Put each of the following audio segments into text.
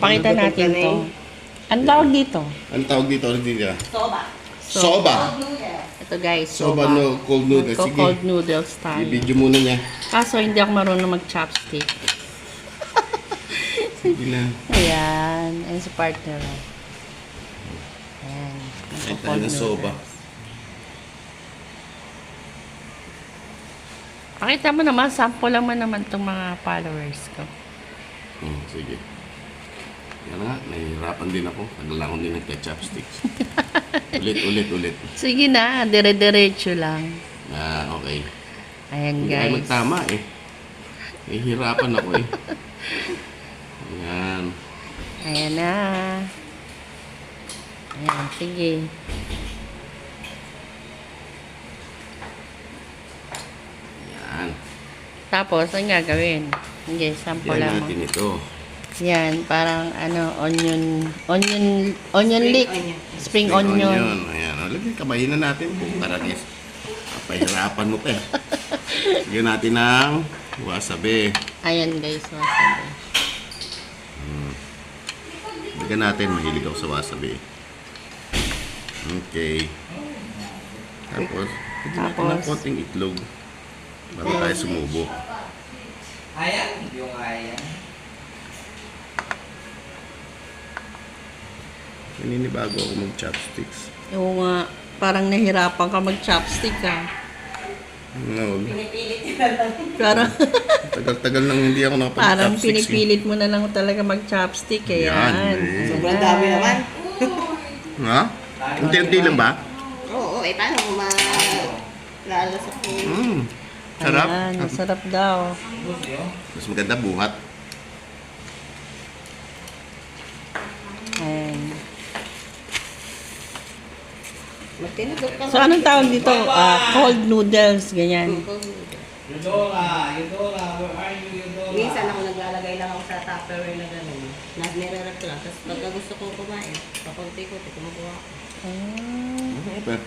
Pakita natin to. Ang tawag dito? Ang tawag dito, Olivia? Soba. Soba. Ito guys, Soba no cold noodles. Sige. Cold noodles tayo. I-video muna niya. Kaso hindi ako marunong mag-chopstick. Sige na. Ayan. Ayan si partner. Ayan. Ay, tayo ng soba. Pakita mo naman, sample naman itong mga followers ko. Sige. Yan nga, nahihirapan din ako. Tagal lang ako din nagka-chopsticks. Ulit. Sige na, dire-diretso lang. Okay. Ayan Hindi tayo guys. magtama eh. Nahihirapan ako eh. Ayan. Ayan na. Ayan, sige. Ayan. Tapos, ang gagawin? Sige, sample Yan lang mo. natin ito. Yan, parang onion leek. Spring onion. Ayan. O, lagyan kabahin na natin. Para guys. Papahirapan mo pa eh. Lagyan natin ng wasabi. Ayan guys, wasabi. Lagyan natin. Mahilig ako sa wasabi. Okay. Tapos, lagyan natin ng konting itlog. Bago tayo sumubo. Ayan, yung ayan. Naninibago ako mag-chopsticks. Oo nga, parang nahirapan ka mag-chopstick ah. No. Pinipilit nila lang. Parang, Tagal-tagal nang hindi ako parang nakapag-chopsticks. pinipilit mo na lang talaga mag-chopstick. Ayan. Yan, eh. Sobrang dami naman. Ha? Unti-unti lang ba? Oo, paano kung malalasap ko? Sarap. Ayan, masarap daw. Mas maganda buhat. Ayan. Magtinudok ka. So, anong tawag dito? Cold noodles, ganyan. Eudora, where are you, Eudora? Minsan ako naglalagay lang ako sa Tupperware na gano'n. Nire-rep ko lang. Tapos pagka gusto ko kumain, pakunti-kunti kumukuha ako. Super.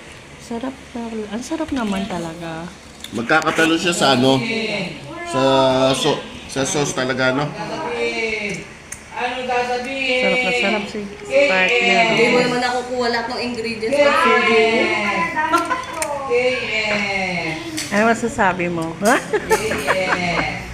Sarap. Ang sarap naman talaga. Magkakatalo siya sa ano? Sa sauce talaga, no? Ano sasabihin? Sarap na sarap si partner. Hindi mo naman nakukuha lahat ng ingredients ng sugo. Yes. Ano masasabi mo? Ha? Yes.